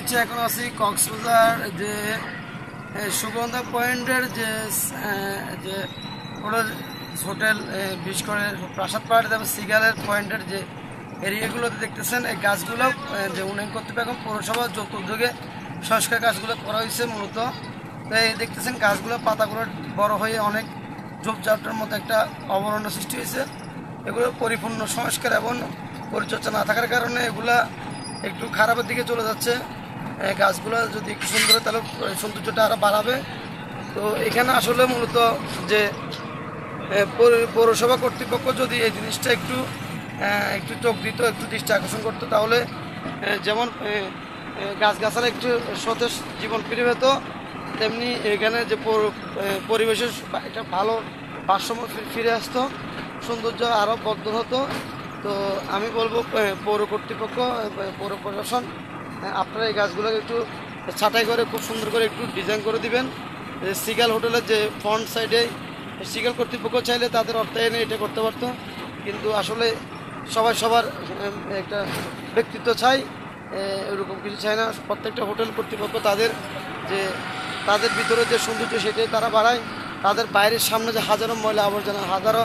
হচ্ছে এখন আছি কক্সবাজার যে সুগন্ধা পয়েন্টের যে যে ওটা হোটেল, বিশেষ করে প্রাসাদ পাহাড় যাবে সিগালের পয়েন্টের যে এরিয়াগুলোতে দেখতেছেন এই গাছগুলো যে উন্নয়ন কর্তৃপক্ষ পৌরসভা যৌথ উদ্যোগে সংস্কার কাজগুলো করা হয়েছে মূলত। তাই দেখতেছেন গাছগুলো পাতাগুলো বড় হয়ে অনেক ঝোপঝাপটার মতো একটা অবরণ্য সৃষ্টি হয়েছে। এগুলো পরিপূর্ণ সংস্কার এবং পরিচর্যা না থাকার কারণে এগুলা একটু খারাপের দিকে চলে যাচ্ছে। গাছগুলো যদি একটু সুন্দর হয় তাহলে সৌন্দর্যটা আরও বাড়াবে। তো এখানে আসলে মূলত যে পৌরসভা কর্তৃপক্ষ যদি এই জিনিসটা একটু একটু চোখ দিত, একটু দৃষ্টি আকর্ষণ করতো, তাহলে যেমন গাছগাছালা একটু সতেজ জীবন ফিরে পেত, তেমনি এখানে যে পরিবেশের একটা ভালো ভারসাম্য ফিরে আসতো, সৌন্দর্য আরও বর্ধন হতো। তো আমি বলবো পৌর কর্তৃপক্ষ, পৌর প্রশাসন, আপনারা এই গাছগুলোকে একটু ছাঁটাই করে খুব সুন্দর করে একটু ডিজাইন করে দিবেন। সিগাল হোটেলের যে ফ্রন্ট সাইডে সিগাল কর্তৃপক্ষ চাইলে তাদের অর্থায়নে এটা করতে পারতো, কিন্তু আসলে সবাই সবার একটা ব্যক্তিত্ব চাই, এরকম কিছু চায় না। প্রত্যেকটা হোটেল কর্তৃপক্ষ তাদের ভিতরে যে সৌন্দর্য সেটাই তারা বাড়ায়, তাদের বাইরের সামনে যে হাজারো ময়লা আবর্জনা, হাজারো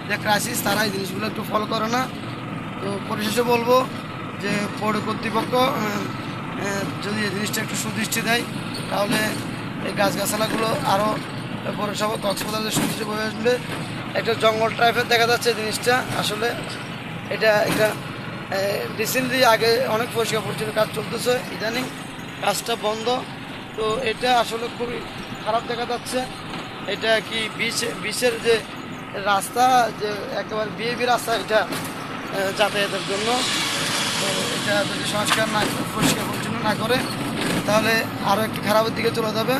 যে ক্রাইসিস, তারা এই জিনিসগুলো একটু ফলো করে না। তো পরিশেষে বলবো যে পৌর কর্তৃপক্ষ যদি এই জিনিসটা একটু সুদৃষ্টি দেয়, তাহলে এই গাছগাছালাগুলো আরও পৌরসভা কক্সবাজারের সৌন্দর্য বয়ে আসবে। একটা জঙ্গল টাইপের দেখা যাচ্ছে জিনিসটা। আসলে এটা একটা রিসেন্টলি আগে অনেক পরিষ্কার পরিচ্ছন্ন কাজ চলতেছে, ইদানিং কাজটা বন্ধ। তো এটা আসলে খুবই খারাপ দেখা যাচ্ছে। এটা কি বিচের যে রাস্তা, যে একেবারে বিএবি রাস্তা, এটা যাতায়াতের জন্য। তো এটা যদি সংস্কার না পরিষ্কার পরিচ্ছন্ন না করে, তাহলে আরও একটু খারাপের দিকে চলে যাবে।